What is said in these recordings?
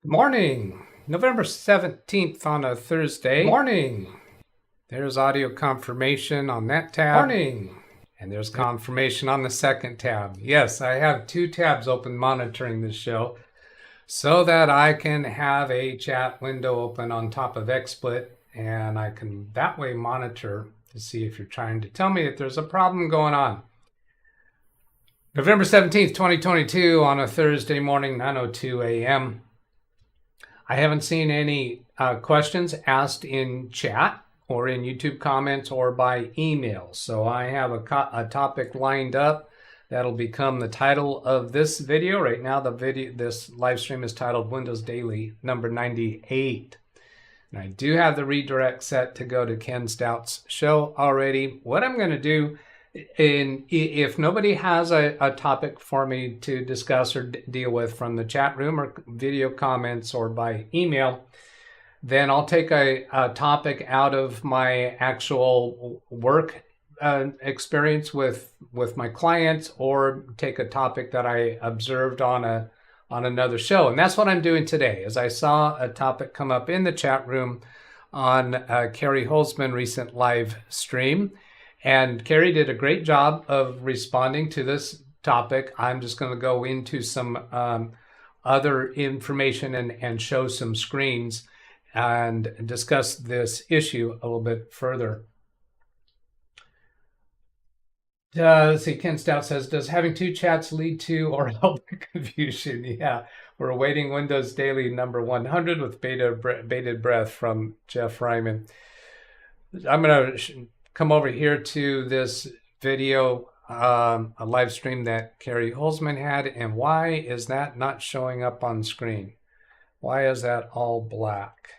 Good morning. November 17th on a Thursday. Morning. There's audio confirmation on that tab. Morning. And there's confirmation on the second tab. Yes, I have two tabs open monitoring this show so that I can have a chat window open on top of XSplit, and I can that way monitor to see if you're trying to tell me that there's a problem going on. November 17th, 2022 on a Thursday morning, 9:02 a.m. I haven't seen any questions asked in chat or in YouTube comments or by email. So I have a topic lined up that'll become the title of this video. Right now, this live stream is titled Windows Daily number 98. And I do have the redirect set to go to Ken Stout's show already. What I'm going to do, if nobody has a topic for me to discuss or deal with from the chat room or video comments or by email, then I'll take a topic out of my actual work experience with my clients, or take a topic that I observed on another show. And that's what I'm doing today. As I saw a topic come up in the chat room on Carrie Holzman's recent live stream. And Carrie did a great job of responding to this topic. I'm just going to go into some other information and show some screens and discuss this issue a little bit further. Let's see, Ken Stout says, does having two chats lead to or help confusion? Yeah, we're awaiting Windows Daily number 100 with bated breath from Jeff Ryman. I'm going to come over here to this video, a live stream that Carrie Holzman had, and why is that not showing up on screen? Why is that all black?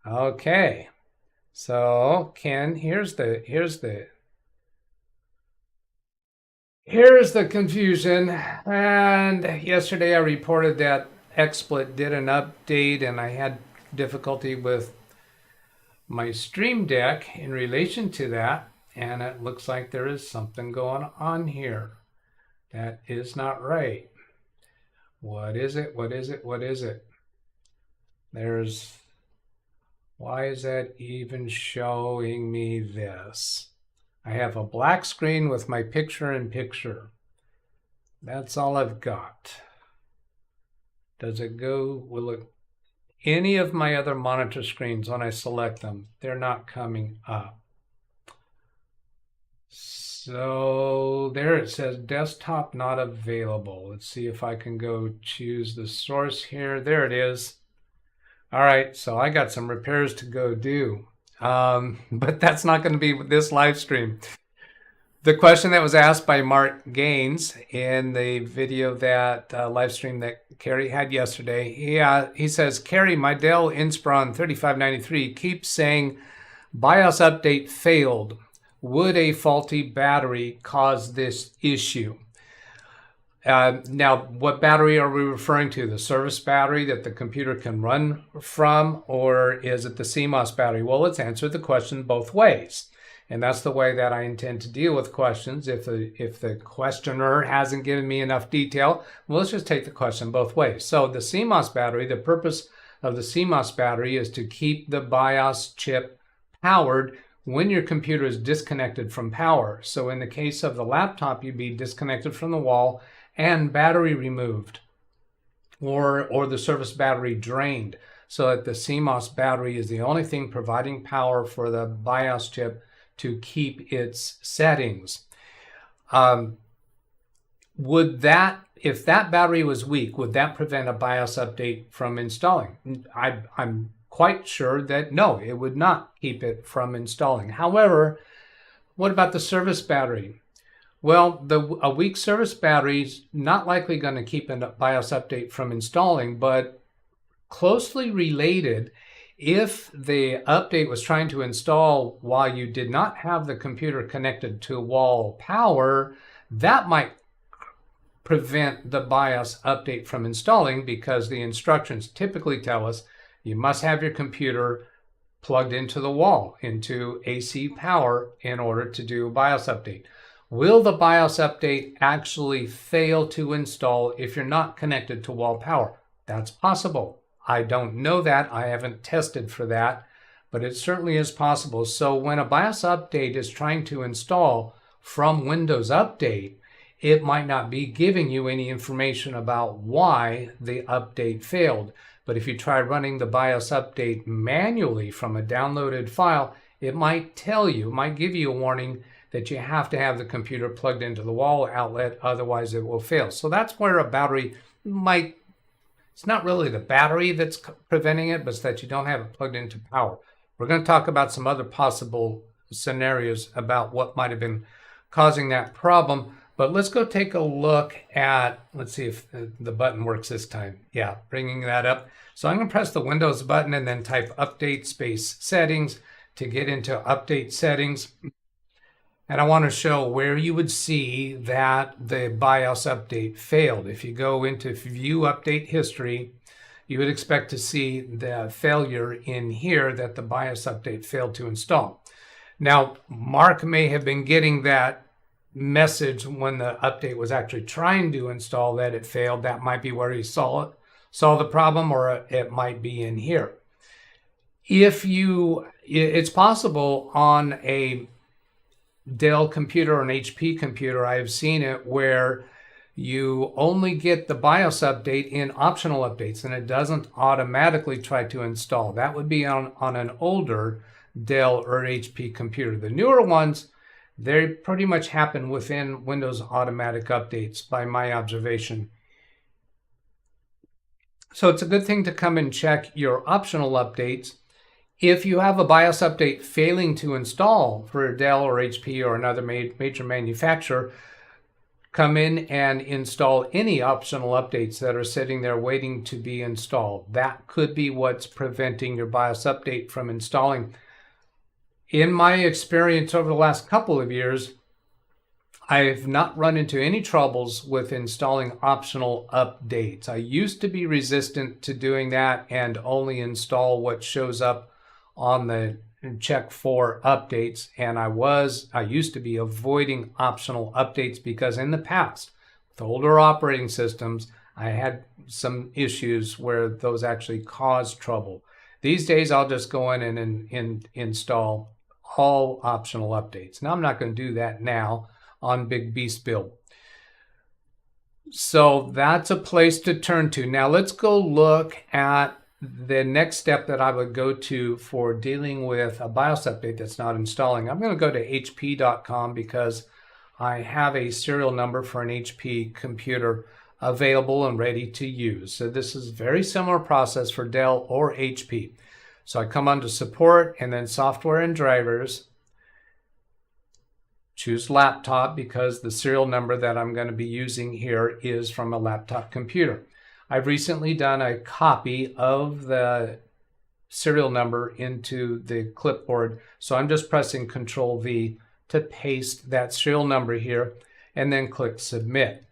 Okay, so Ken, here's the confusion. And yesterday I reported that XSplit did an update, and I had difficulty with my Stream Deck in relation to that, and it looks like there is something going on here that is not right. What is it? What is it? What is it? Why is that even showing me this? I have a black screen with my picture-in-picture. That's all I've got. Does it go, will it, any of my other monitor screens, when I select them, they're not coming up. So there it says desktop not available. Let's see if I can go choose the source here. There it is. All right, so I got some repairs to go do, but that's not going to be this live stream. The question that was asked by Mark Gaines in the video that live stream that Carrie had yesterday, he says, Carrie, my Dell Inspiron 3593 keeps saying BIOS update failed. Would a faulty battery cause this issue? Now, what battery are we referring to? The service battery that the computer can run from, or is it the CMOS battery? Well, let's answer the question both ways. And that's the way that I intend to deal with questions. If the questioner hasn't given me enough detail, well, let's just take the question both ways. So the CMOS battery, the purpose of the CMOS battery is to keep the BIOS chip powered when your computer is disconnected from power. So in the case of the laptop, you'd be disconnected from the wall and battery removed, or the service battery drained, so that the CMOS battery is the only thing providing power for the BIOS chip to keep its settings. If that battery was weak, would that prevent a BIOS update from installing? I'm quite sure that no, it would not keep it from installing. However, what about the service battery? Well, a weak service battery is not likely going to keep a BIOS update from installing, but closely related, if the update was trying to install while you did not have the computer connected to wall power, that might prevent the BIOS update from installing, because the instructions typically tell us you must have your computer plugged into the wall, into AC power, in order to do a BIOS update. Will the BIOS update actually fail to install if you're not connected to wall power? That's possible. I don't know that. I haven't tested for that, but it certainly is possible. So when a BIOS update is trying to install from Windows Update, it might not be giving you any information about why the update failed. But if you try running the BIOS update manually from a downloaded file, it might tell you, it might give you a warning that you have to have the computer plugged into the wall outlet, otherwise it will fail. So that's where a battery might, it's not really the battery that's preventing it, but it's that you don't have it plugged into power. We're going to talk about some other possible scenarios about what might have been causing that problem. But let's go take a look at, let's see if the button works this time. Yeah, bringing that up. So I'm going to press the Windows button and then type update space settings to get into update settings. And I want to show where you would see that the BIOS update failed. If you go into view update history, you would expect to see the failure in here that the BIOS update failed to install. Now, Mark may have been getting that message when the update was actually trying to install that it failed. That might be where he saw the problem, or it might be in here. It's possible on a Dell computer or an HP computer, I have seen it where you only get the BIOS update in optional updates and it doesn't automatically try to install. That would be on an older Dell or HP computer. The newer ones, they pretty much happen within Windows automatic updates by my observation. So it's a good thing to come and check your optional updates. If you have a BIOS update failing to install for Dell or HP or another major manufacturer, come in and install any optional updates that are sitting there waiting to be installed. That could be what's preventing your BIOS update from installing. In my experience over the last couple of years, I've not run into any troubles with installing optional updates. I used to be resistant to doing that and only install what shows up on the check for updates, and I used to be avoiding optional updates because in the past, with older operating systems, I had some issues where those actually caused trouble. These days, I'll just go in and install all optional updates. Now, I'm not going to do that now on Big Beast Build. So that's a place to turn to. Now, let's go look at the next step that I would go to for dealing with a BIOS update that's not installing. I'm going to go to hp.com because I have a serial number for an HP computer available and ready to use. So this is a very similar process for Dell or HP. So I come onto support and then software and drivers. Choose laptop because the serial number that I'm going to be using here is from a laptop computer. I've recently done a copy of the serial number into the clipboard. So I'm just pressing Control V to paste that serial number here and then click Submit.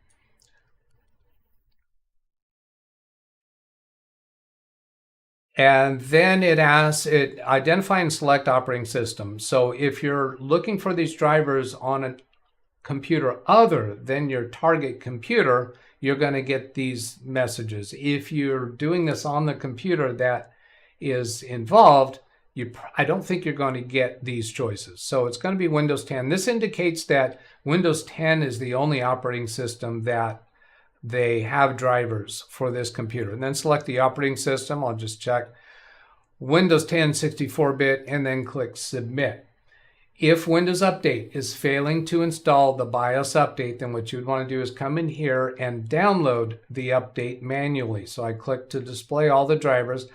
And then it asks, identify and select operating system. So if you're looking for these drivers on a computer other than your target computer, you're going to get these messages. If you're doing this on the computer that is involved, I don't think you're going to get these choices. So it's going to be Windows 10. This indicates that Windows 10 is the only operating system that they have drivers for this computer. And then select the operating system. I'll just check Windows 10 64-bit and then click Submit. If Windows Update is failing to install the BIOS update, then what you'd want to do is come in here and download the update manually. So I click to display all the drivers.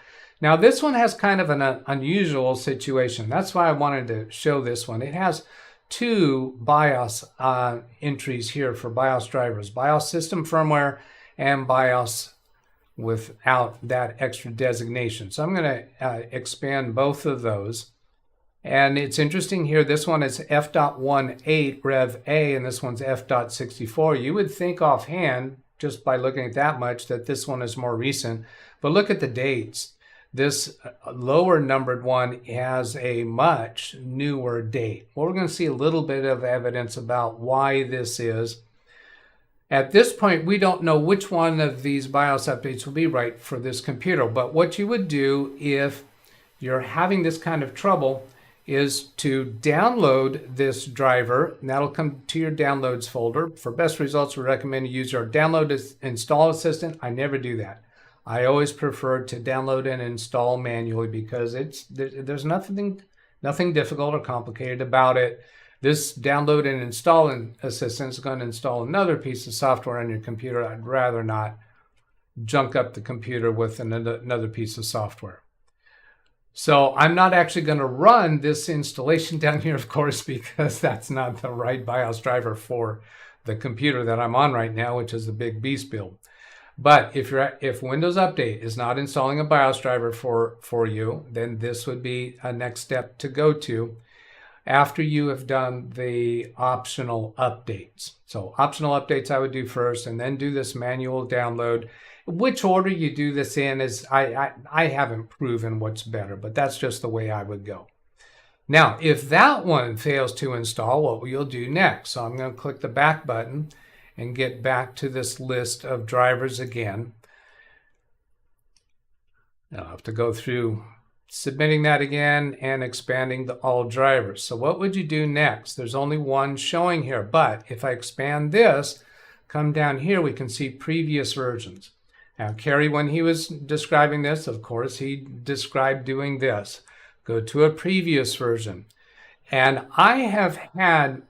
Now this one has kind of an unusual situation. That's why I wanted to show this one. It has two BIOS entries here for BIOS drivers, BIOS system firmware and BIOS without that extra designation. So I'm going to expand both of those. And it's interesting here, this one is F.18 Rev A and this one's F.64. You would think offhand, just by looking at that much, that this one is more recent. But look at the dates. This lower numbered one has a much newer date. Well, we're going to see a little bit of evidence about why this is. At this point, we don't know which one of these BIOS updates will be right for this computer, but what you would do if you're having this kind of trouble is to download this driver, and that'll come to your downloads folder. For best results, we recommend you use our download install assistant. I never do that. I always prefer to download and install manually because there's nothing difficult or complicated about it. This download and install assistant is going to install another piece of software on your computer. I'd rather not junk up the computer with another piece of software. So I'm not actually going to run this installation down here, of course, because that's not the right BIOS driver for the computer that I'm on right now, which is the big beast build. But if Windows Update is not installing a BIOS driver for you, then this would be a next step to go to after you have done the optional updates. So optional updates I would do first, and then do this manual download. Which order you do this in is, I haven't proven what's better, but that's just the way I would go. Now, if that one fails to install, what will you do next? So I'm going to click the back button and get back to this list of drivers again. Now I'll have to go through submitting that again and expanding the all drivers. So what would you do next? There's only one showing here, but if I expand this, come down here, we can see previous versions. Now, Kerry, when he was describing this, of course, he described doing this. Go to a previous version. And I have had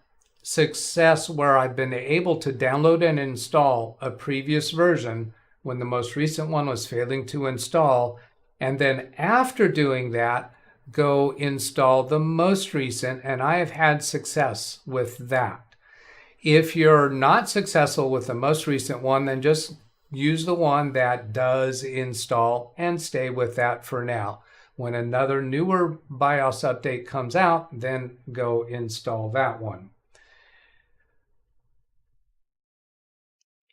success where I've been able to download and install a previous version when the most recent one was failing to install. And then after doing that, go install the most recent. And I have had success with that. If you're not successful with the most recent one, then just use the one that does install and stay with that for now. When another newer BIOS update comes out, then go install that one.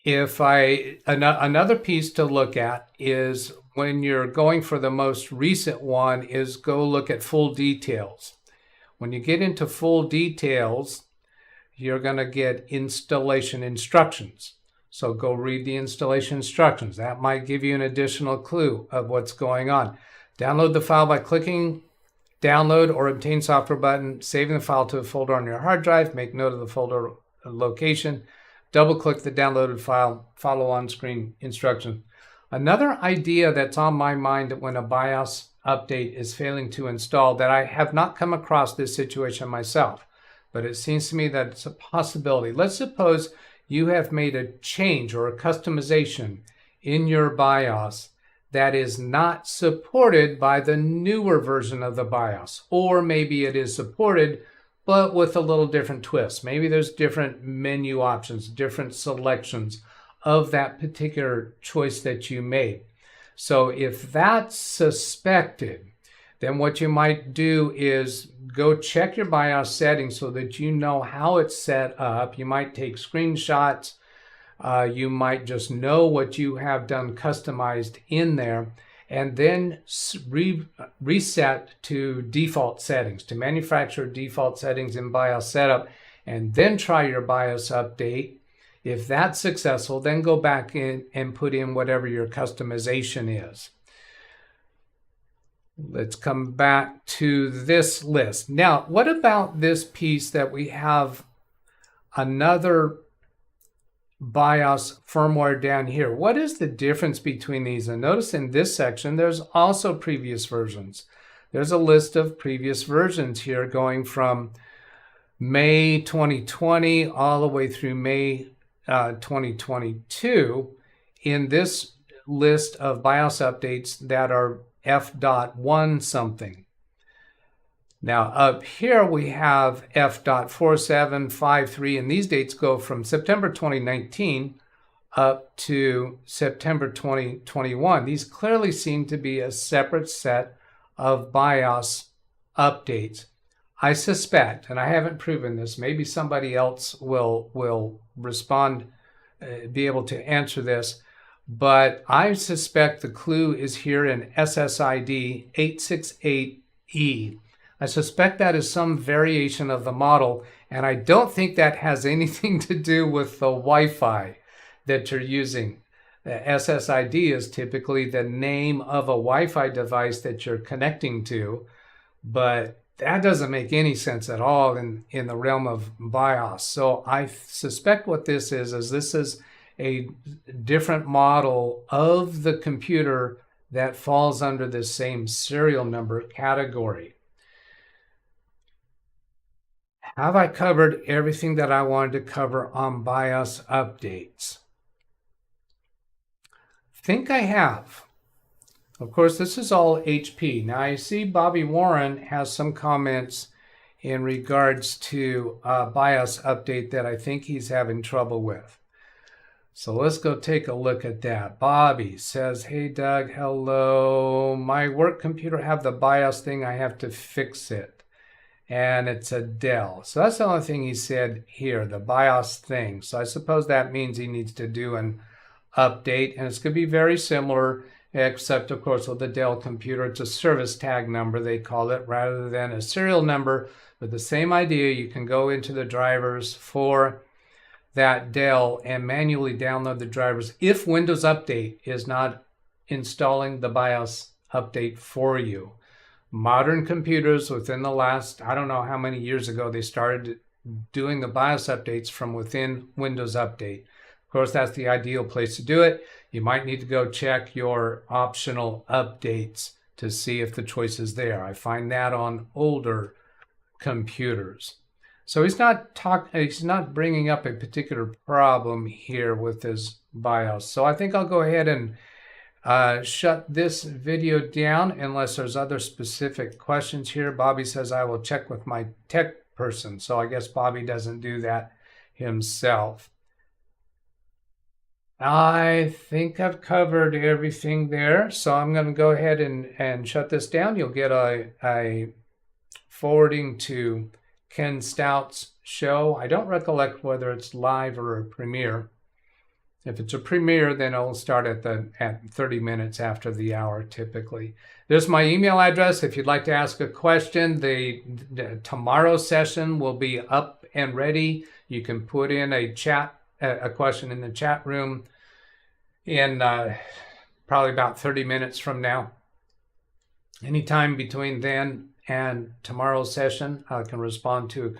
Another piece to look at is when you're going for the most recent one is go look at full details. When you get into full details, you're going to get installation instructions. So go read the installation instructions. That might give you an additional clue of what's going on. Download the file by clicking download or obtain software button, saving the file to a folder on your hard drive, make note of the folder location, double click the downloaded file, follow on screen instructions. Another idea that's on my mind when a BIOS update is failing to install, that I have not come across this situation myself, but it seems to me that it's a possibility. Let's suppose you have made a change or a customization in your BIOS that is not supported by the newer version of the BIOS. Or maybe it is supported, but with a little different twist. Maybe there's different menu options, different selections of that particular choice that you made. So if that's suspected, then what you might do is go check your BIOS settings so that you know how it's set up. You might take screenshots. You might just know what you have done customized in there, and then reset to default settings, to manufacturer default settings in BIOS setup, and then try your BIOS update. If that's successful, then go back in and put in whatever your customization is. Let's come back to this list. Now, what about this piece that we have another BIOS firmware down here? What is the difference between these? And notice in this section, there's also previous versions. There's a list of previous versions here going from May 2020 all the way through May 2022 in this list of BIOS updates that are F.1 something. Now up here we have F.4753, and these dates go from September 2019 up to September 2021. These clearly seem to be a separate set of BIOS updates. I suspect, and I haven't proven this, maybe somebody else will respond, be able to answer this, but I suspect the clue is here in SSID 868E. I suspect that is some variation of the model, and I don't think that has anything to do with the Wi-Fi that you're using. The SSID is typically the name of a Wi-Fi device that you're connecting to, but that doesn't make any sense at all in the realm of BIOS. So I suspect what this is this is a different model of the computer that falls under the same serial number category. Have I covered everything that I wanted to cover on BIOS updates? I think I have. Of course, this is all HP. Now, I see Bobby Warren has some comments in regards to BIOS update that I think he's having trouble with. So let's go take a look at that. Bobby says, hey, Doug, hello. My work computer have the BIOS thing. I have to fix it. And it's a Dell. So that's the only thing he said here, the BIOS thing. So I suppose that means he needs to do an update. And it's going to be very similar, except, of course, with the Dell computer, it's a service tag number, they call it, rather than a serial number. With the same idea, you can go into the drivers for that Dell and manually download the drivers if Windows Update is not installing the BIOS update for you. Modern computers within the last, I don't know how many years ago, they started doing the BIOS updates from within Windows Update. Of course, that's the ideal place to do it. You might need to go check your optional updates to see if the choice is there. I find that on older computers. So he's not bringing up a particular problem here with his BIOS. So I think I'll go ahead and shut this video down unless there's other specific questions here. Bobby says I will check with my tech person. So I guess Bobby doesn't do that himself. I think I've covered everything there. So I'm going to go ahead and shut this down. You'll get a forwarding to Ken Stout's show. I don't recollect whether it's live or a premiere. If it's a premiere, then it'll start at 30 minutes after the hour typically. There's my email address if you'd like to ask a question. The tomorrow's session will be up and ready. You can put in a question in the chat room in probably about 30 minutes from now. Anytime between then and tomorrow's session, I can respond to a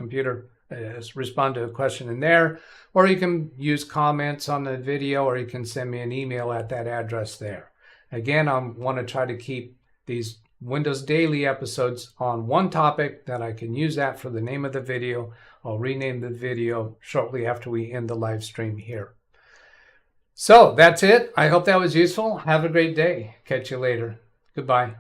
question in there, or you can use comments on the video, or you can send me an email at that address there. Again, I want to try to keep these Windows Daily episodes on one topic, that I can use that for the name of the video. I'll rename the video shortly after we end the live stream here. So that's it. I hope that was useful. Have a great day. Catch you later. Goodbye.